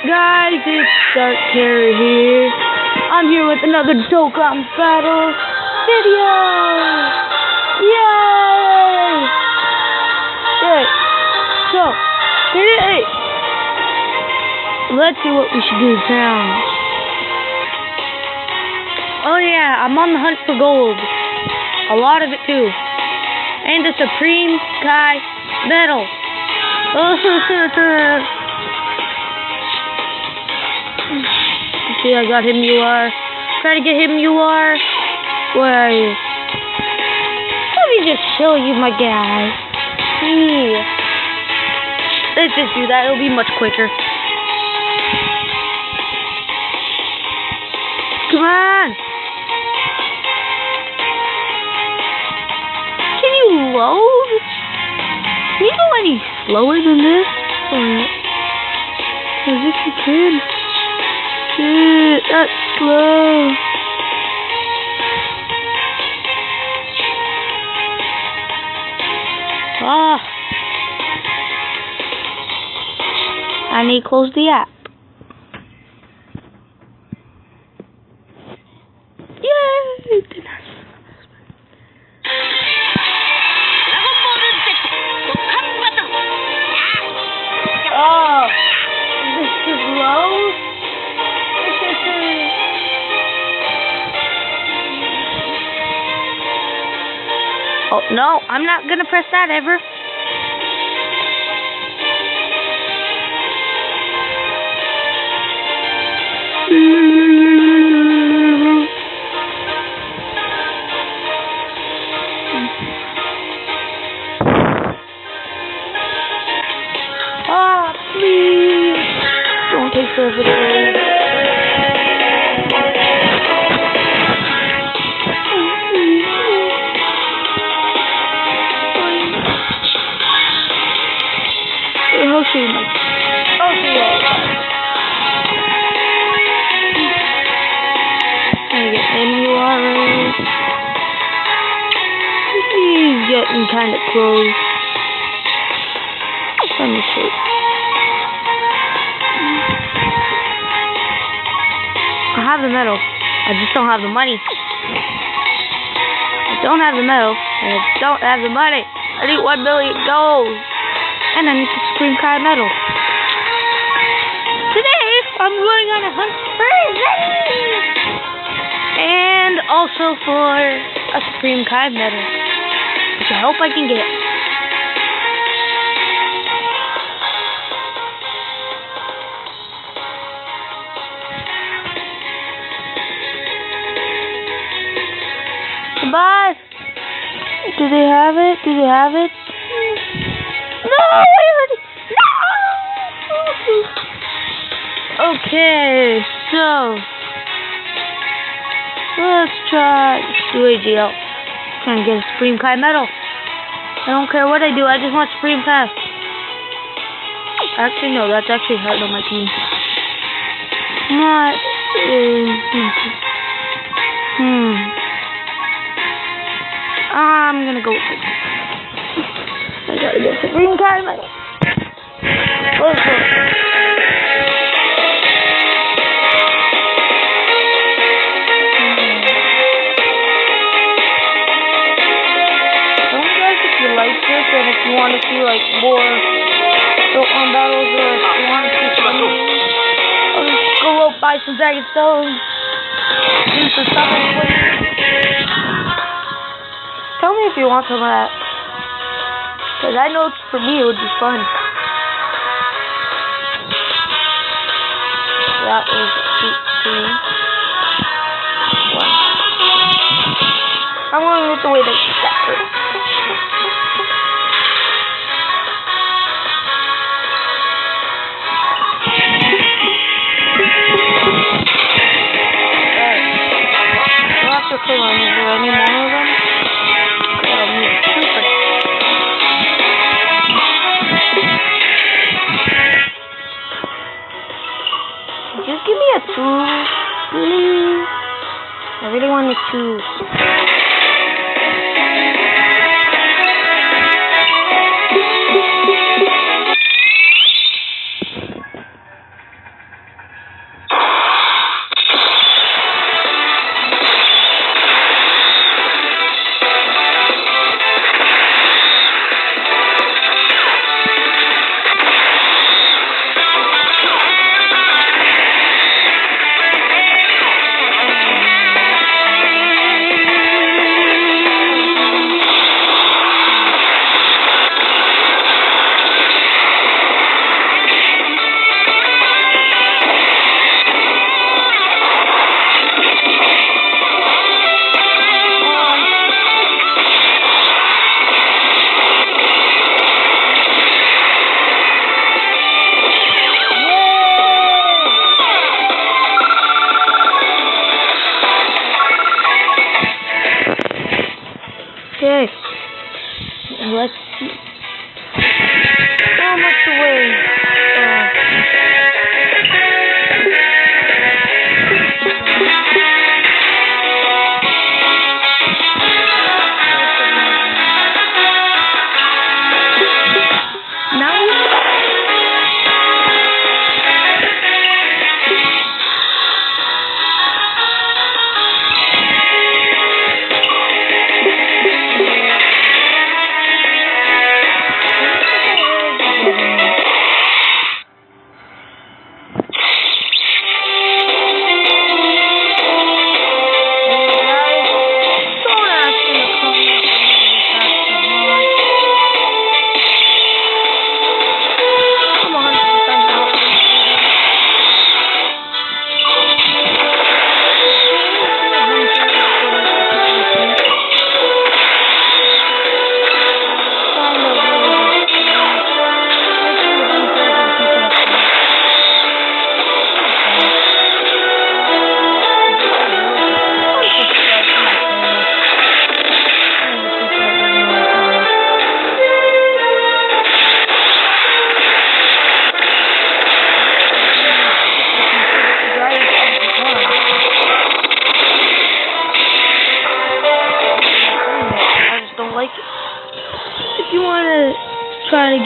Guys, it's Dark Terror here. I'm here with another Dokkan Battle video. Yay! Okay, so today, let's see what we should do now. Oh yeah, I'm on the hunt for gold. A lot of it too. And the Supreme Kai Medal. See, I got him, you are. Try to get him, you are. Where are you? Let me just show you my guy. See. Let's just do that. It'll be much quicker. Come on. Can you load? Can you go any slower than this? As if you can. Shit, that's slow. I need to close the app. Yay! Oh, this is low. Oh, no, I'm not gonna press that ever. Ah, please. Don't take forever to load. How soon? Okay, yeah. Trying to get MURL. He's getting kind of close. Let me see. I have the medal. I just don't have the money. I don't have the medal. And I don't have the money. I need 1 million gold. And I need the Supreme Kai medal. Today, I'm going on a hunt for Zenny! And also for a Supreme Kai medal. Which I hope I can get. Goodbye! Do they have it? Do they have it? No! No! Okay, so let's try do AGL. Trying to get a Supreme Kai medal. I don't care what I do, I just want Supreme Kai. Actually, no, that's actually hard on my team. Not I'm gonna go with it. I gotta get Supreme Kai medal. Let's go. Tell me guys if you like this and if you want to see like more Dokkan battles or if you want to see some. I'll just go out buy some Dragon Stones. Do some stuff and play. Tell me if you want some of that. Because I know for me it would be fun. That was 18. One. I'm going with the way they set it. We'll have to kill them. Is there any more of them? Super. Just give me a 2, please. I really want a 2.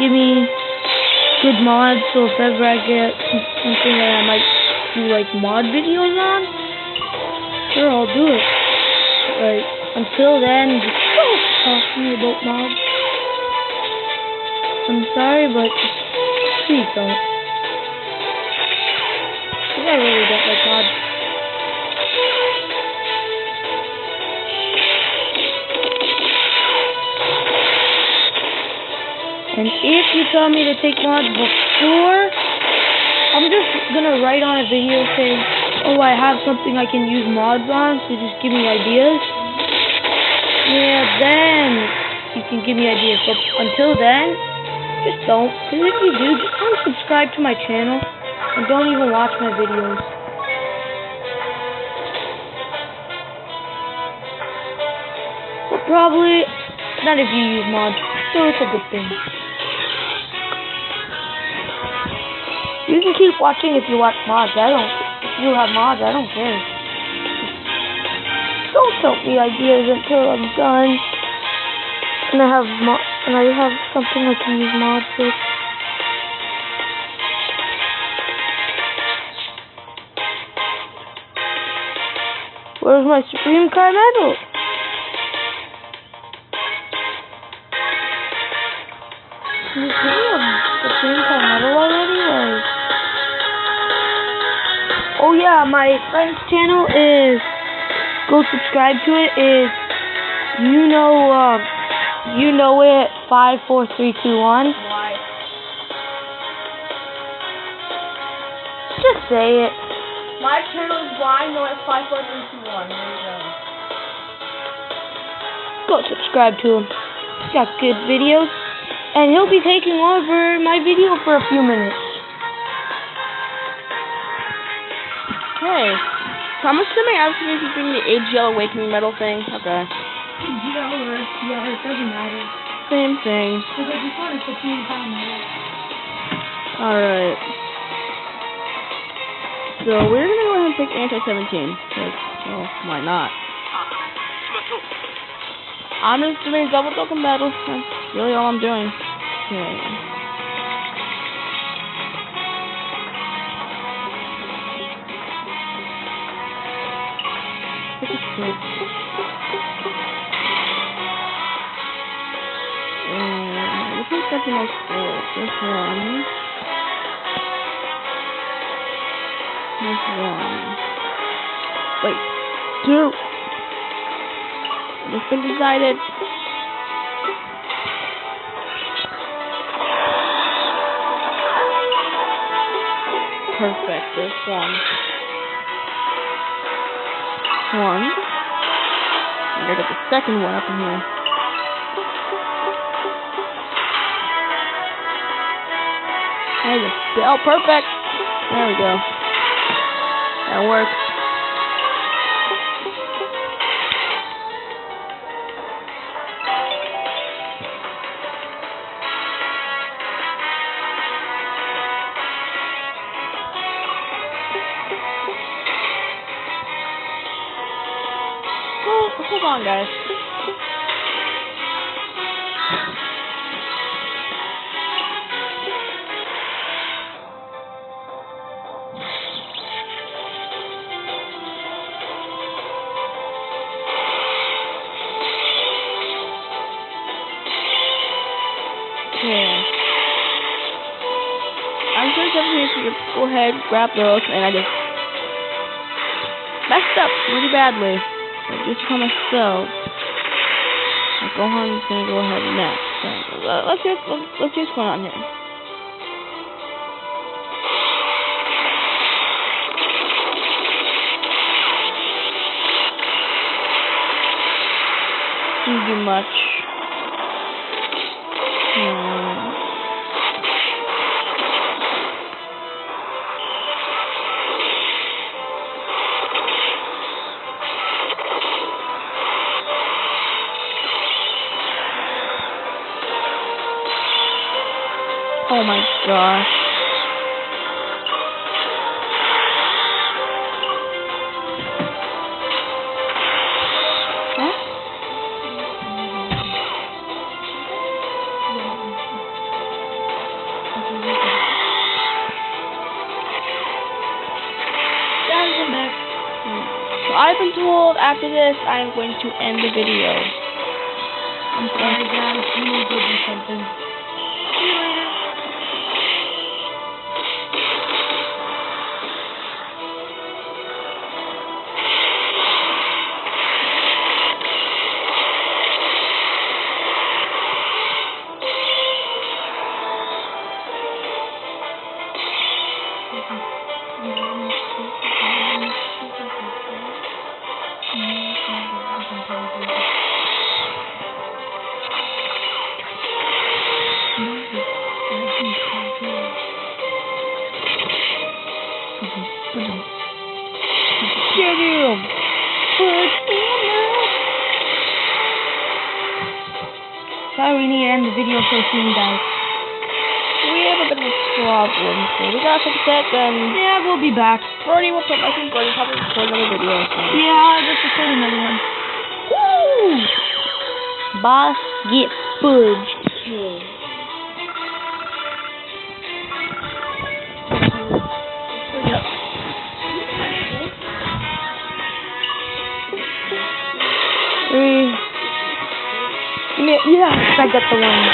give me good mods, so if ever I get something that I might do like mod videos on, sure, I'll do it. But until then, just don't talk to me about mods. I'm sorry, but please don't. 'Cause I really don't like mods. And if you tell me to take mods before, I'm just gonna write on a video saying, oh, I have something I can use mods on, so just give me ideas. Yeah, then you can give me ideas. But until then, just don't. Because if you do, just unsubscribe to my channel and don't even watch my videos. But probably not if you use mods. So it's a good thing. You can keep watching if you watch mods. If you have mods, I don't care. Don't tell me ideas until I'm done. And I have something I can use mods with. Where's my Supreme Kai medal? Can you give me a Supreme Kai medal already? Like, oh yeah, my friend's channel is, go subscribe to it, is you know it 54321. Why? Just say it. My channel is blind, no, it's 54321. There you go. Go subscribe to him. He's got good videos. And he'll be taking over my video for a few minutes. Hey, so I'm assuming I was supposed to bring the AGL Awakening medal thing. Okay. AGL or SGL, it doesn't matter. Same thing. Because I just want a Supreme Kai medal. Alright. So we're gonna go ahead and pick Anti-17. Because, well, why not? I'm just doing double token battles. That's really all I'm doing. Okay. This one's got the most gold. This one. This one. Wait. Two. It's been decided. Perfect. This one. One. I'm gonna get the second one up in here. There you go. Oh, perfect. There we go. That works. Hold on, guys. Okay. I'm sure somebody should go ahead, grab those, and I just messed up really badly. Just for myself. Gohan's gonna go ahead next. So, let's see what's going on here. Didn't do much. Oh my gosh. Huh? I've been told after this I'm going to end the video. I'm sorry, guys. You need to do something. See you later. Get him! Sorry, we need to end the video so soon, guys. We have a bit of a problem, so we gotta fix it, then Yeah, we'll be back. Brody will come. I think Brody probably record another video. Yeah, I'll just record another one. Woo! Boss, get fudged. Yes, I got the one.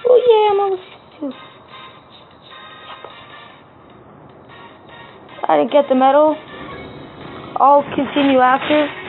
Oh yeah, I'm almost too. I didn't get the medal. I'll continue after.